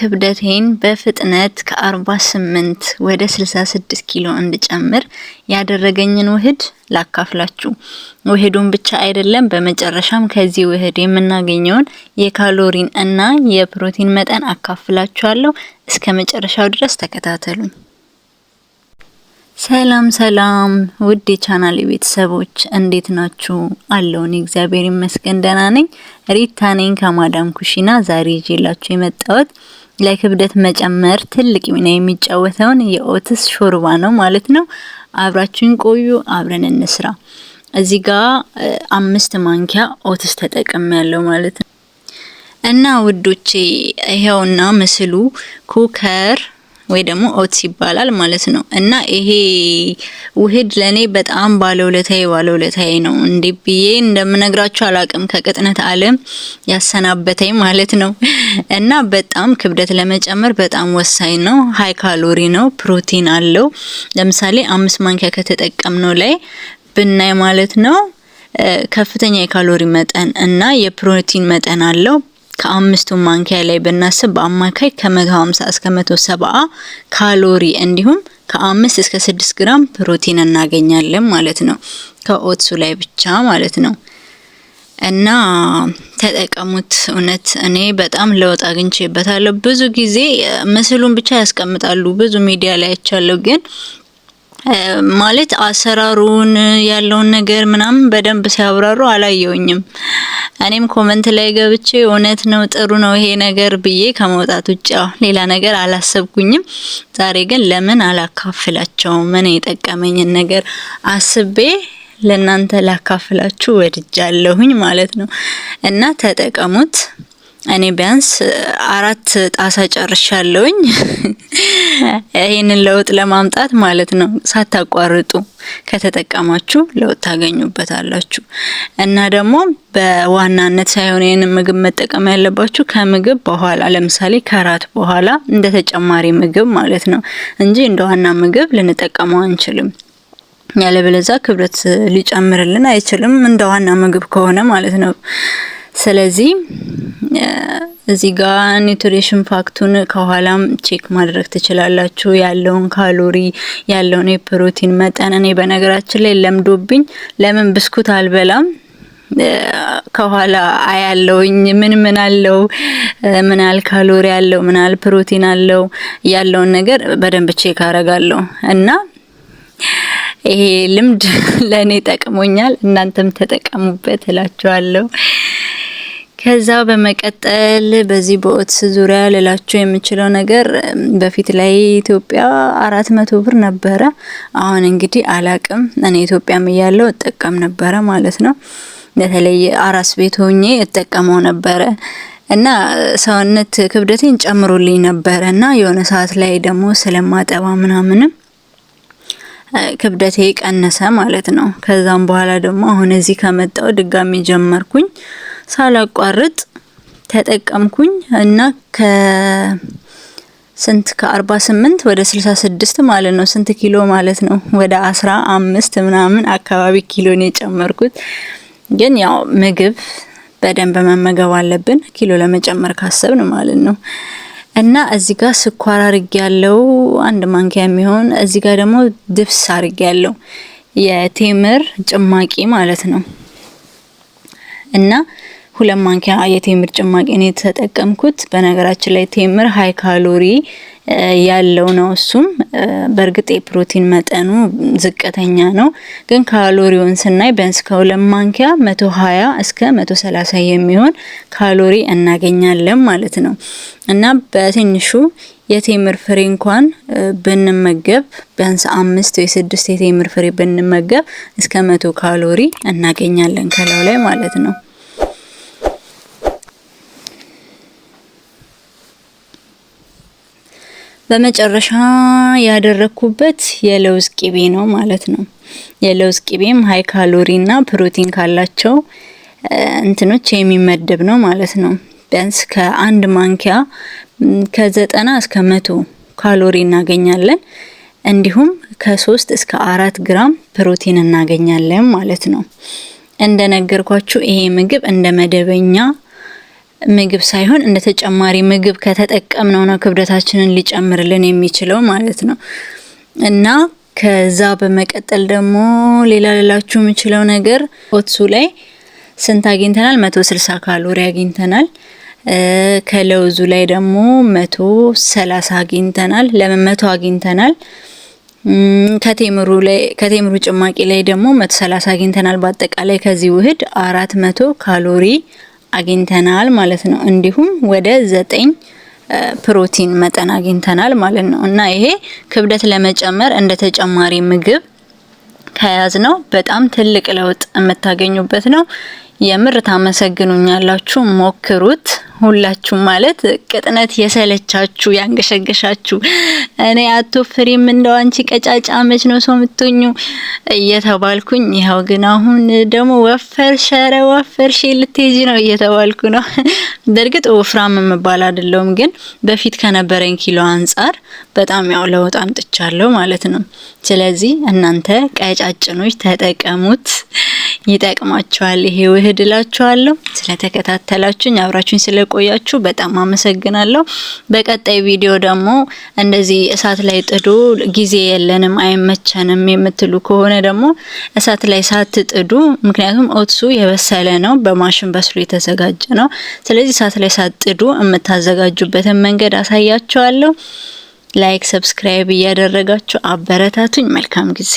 ክብደቴን በፍጥነት ከ48 ወደ 66 ኪሎ እንድጨምር ያደረገኝን ውህድ ላካፍላችሁ። ውህዱን ብቻ አይደለም፣ በመጨረሻም ከዚህ ውህድ የምናገኘውን የካሎሪን እና የፕሮቲን መጠን አካፍላችኋለሁ። እስከ መጨረሻው ድረስ ተከታተሉኝ። ሰላም ውድ የቻናሌ ቤተሰቦች እንዴት ናችሁ? አለሁኝ እግዚአብሔር ይመስገን ደህና ነኝ። ሪታ ነኝ ከማዳም ኩሽና። ዛሬ ይዤላችሁ የመጣሁት ለክብደት መጨመር ትልቅ ሚና የሚጫወተውን የኦትስ ሾርባ ነው ማለት ነው። አብራችሁን ቆዩ፣ አብረን እንስራ። እዚህ ጋር 5 ማንኪያ ኦትስ ተጠቅሜያለሁ ማለት ነው። እና ውዶቼ ይሄውና ምስሉ ኩከር ወይ ደግሞ ኦትስ ይባላል ማለት ነው። እና ይሄ ውህድ ለኔ በጣም ባለውለታዬ ነው። እንዴ ብዬ እንደምነግራችሁ አላቅም። ከቅጥነት ዓለም ያሰናበተኝ ማለት ነው። እና በጣም ክብደት ለመጨመር በጣም ወሳኝ ነው። ሃይ ካሎሪ ነው፣ ፕሮቲን አለው። ለምሳሌ 5 ማንኪያ ከተጠቀምነው ላይ ብናይ ማለት ነው ከፍተኛ የካሎሪ መጠን እና የፕሮቲን መጠን አለው። ከ5 ማንኪያ ላይ ብናስብ በአማካይ ከ150 እስከ 170 ካሎሪ እንዲሁም ከ5 እስከ 6 ግራም ፕሮቲን እናገኛለን ማለት ነው፣ ከኦትሱ ላይ ብቻ ማለት ነው። እና ተጠቀሙት። እውነት እኔ በጣም ለውጥ አግኝቼበታለሁ። ብዙ ጊዜ ምስሉን ብቻ ያስቀምጣሉ፣ ብዙ ሚዲያ ላይ አይቻለሁ፣ ግን ማለት አሰራሩን ያለውን ነገር ምናምን በደንብ ሲያብራሩ አላየውኝም። እኔም ኮሜንት ላይ ገብቼ እውነት ነው ጥሩ ነው ይሄ ነገር ብዬ ከመውጣት ውጪ ሌላ ነገር አላሰብኩኝም። ዛሬ ግን ለምን አላካፍላቸውም? ምን የጠቀመኝን ነገር አስቤ ለናንተ ላካፍላችሁ ወድጃለሁኝ ማለት ነው። እና ተጠቀሙት። እኔ ቢያንስ 4 ጣሳ ጨርሻለሁኝ ይሄንን ለውጥ ለማምጣት ማለት ነው። ሳታቋርጡ ከተጠቀማችሁ ለውጥ ታገኙበታላችሁ። እና ደግሞ በዋናነት ሳይሆን ይሄንን ምግብ መጠቀም ያለባችሁ ከምግብ በኋላ፣ ለምሳሌ ከራት በኋላ እንደ ተጨማሪ ምግብ ማለት ነው እንጂ እንደ ዋና ምግብ ልንጠቀመው አንችልም። ያለበለዚያ ክብደት ሊጨምርልን አይችልም፣ እንደ ዋና ምግብ ከሆነ ማለት ነው። ስለዚህ እዚህ ጋር ኒውትሪሽን ፋክቱን ከኋላም ቼክ ማድረግ ትችላላችሁ፣ ያለውን ካሎሪ ያለውን የፕሮቲን መጠን። እኔ በነገራችን ላይ ለምዶብኝ ለምን ብስኩት አልበላም፣ ከኋላ አያለውኝ ምን አለው፣ ምን ያህል ካሎሪ አለው፣ ምን ያህል ፕሮቲን አለው ያለውን ነገር በደንብ ቼክ አረጋለሁ። እና ይሄ ልምድ ለኔ ጠቅሞኛል፣ እናንተም ተጠቀሙበት እላችኋለሁ። ከዛ በመቀጠል በዚህ በኦትስ ዙሪያ ልላችሁ የምችለው ነገር በፊት ላይ ኢትዮጵያ 400 ብር ነበረ። አሁን እንግዲህ አላቅም። እኔ ኢትዮጵያም እያለሁ እጠቀም ነበረ ማለት ነው። በተለይ አራስ ቤት ሆኜ እጠቀመው ነበረ እና ሰውነት ክብደቴን ጨምሮልኝ ነበረ። እና የሆነ ሰዓት ላይ ደግሞ ስለማጠባ ምናምንም ክብደቴ ቀነሰ ማለት ነው። ከዛም በኋላ ደግሞ አሁን እዚህ ከመጣው ድጋሚ ጀመርኩኝ፣ ሳላቋርጥ ተጠቀምኩኝ እና ከ48 ወደ 66 ማለት ነው። ስንት ኪሎ ማለት ነው? ወደ 15 ምናምን አካባቢ ኪሎ ነው የጨመርኩት። ግን ያው ምግብ በደንብ መመገብ አለብን ኪሎ ለመጨመር ካሰብን ማለት ነው። እና እዚህ ጋር ስኳር አርጌያለሁ 1 ማንኪያ የሚሆን። እዚህ ጋር ደግሞ ድብስ አርጌያለሁ የቴምር ጭማቂ ማለት ነው። እና 2 ማንኪያ የቴምር ጭማቂ ነው የተጠቀምኩት። በነገራችን ላይ ቴምር ሃይ ካሎሪ ያለው ነው። እሱም በእርግጥ የፕሮቲን መጠኑ ዝቅተኛ ነው፣ ግን ካሎሪውን ስናይ ቢያንስ ከ2 ማንኪያ 120 እስከ 130 የሚሆን ካሎሪ እናገኛለን ማለት ነው። እና በትንሹ የቴምር ፍሬ እንኳን ብንመገብ ቢያንስ 5 ወይ 6 የቴምር ፍሬ ብንመገብ እስከ 100 ካሎሪ እናገኛለን ከላው ላይ ማለት ነው። በመጨረሻ ያደረኩበት የለውዝ ቅቤ ነው ማለት ነው። የለውዝ ቅቤም ሃይ ካሎሪ እና ፕሮቲን ካላቸው እንትኖች የሚመደብ ነው ማለት ነው። ቢያንስ ከ1 ማንኪያ ከ90 እስከ 100 ካሎሪ እናገኛለን። እንዲሁም ከ3 እስከ 4 ግራም ፕሮቲን እናገኛለን ማለት ነው። እንደነገርኳችሁ ይሄ ምግብ እንደ መደበኛ ምግብ ሳይሆን እንደ ተጨማሪ ምግብ ከተጠቀምነው ነው ክብደታችንን ሊጨምርልን የሚችለው ማለት ነው። እና ከዛ በመቀጠል ደግሞ ሌላ ልላችሁ የምችለው ነገር ኦትሱ ላይ ስንት አግኝተናል? 160 ካሎሪ አግኝተናል። ከለውዙ ላይ ደግሞ 130 አግኝተናል። ለምን 100 አግኝተናል? ከቴምሩ ጭማቂ ላይ ደግሞ 130 አግኝተናል። በአጠቃላይ ከዚህ ውህድ 400 ካሎሪ አግኝተናል ማለት ነው። እንዲሁም ወደ 9 ፕሮቲን መጠን አግኝተናል ማለት ነው። እና ይሄ ክብደት ለመጨመር እንደ ተጨማሪ ምግብ ከያዝነው በጣም ትልቅ ለውጥ የምታገኙበት ነው። የምር ታመሰግኑኛላችሁ። ሞክሩት ሁላችሁ። ማለት ቅጥነት የሰለቻችሁ ያንገሸገሻችሁ እኔ አትወፍሪም እንደው አንቺ ቀጫጫ መች ነው ሰው የምትኙ እየተባልኩኝ ይሄው ግን አሁን ደግሞ ወፈርሽ ልትሄጂ ነው እየተባልኩ ነው። በእርግጥ ወፍራም የምባል አይደለሁም፣ ግን በፊት ከነበረኝ ኪሎ አንፃር በጣም ያው ለውጥ አምጥቻለሁ ማለት ነው። ስለዚህ እናንተ ቀጫጭኖች ተጠቀሙት፣ ይጠቅማችኋል ይሄ ውህድ እላችኋለሁ። ስለተከታተላችሁኝ አብራችሁኝ ስለቆያችሁ በጣም አመሰግናለሁ። በቀጣይ ቪዲዮ ደግሞ እንደዚህ እሳት ላይ ጥዱ ጊዜ የለንም አይመቸንም የምትሉ ከሆነ ደግሞ እሳት ላይ ሳትጥዱ፣ ምክንያቱም ኦትሱ የበሰለ ነው፣ በማሽን በስሎ የተዘጋጀ ነው። ስለዚህ እሳት ላይ ሳትጥዱ የምታዘጋጁበትን መንገድ አሳያችኋለሁ። ላይክ፣ ሰብስክራይብ እያደረጋችሁ አበረታቱኝ። መልካም ጊዜ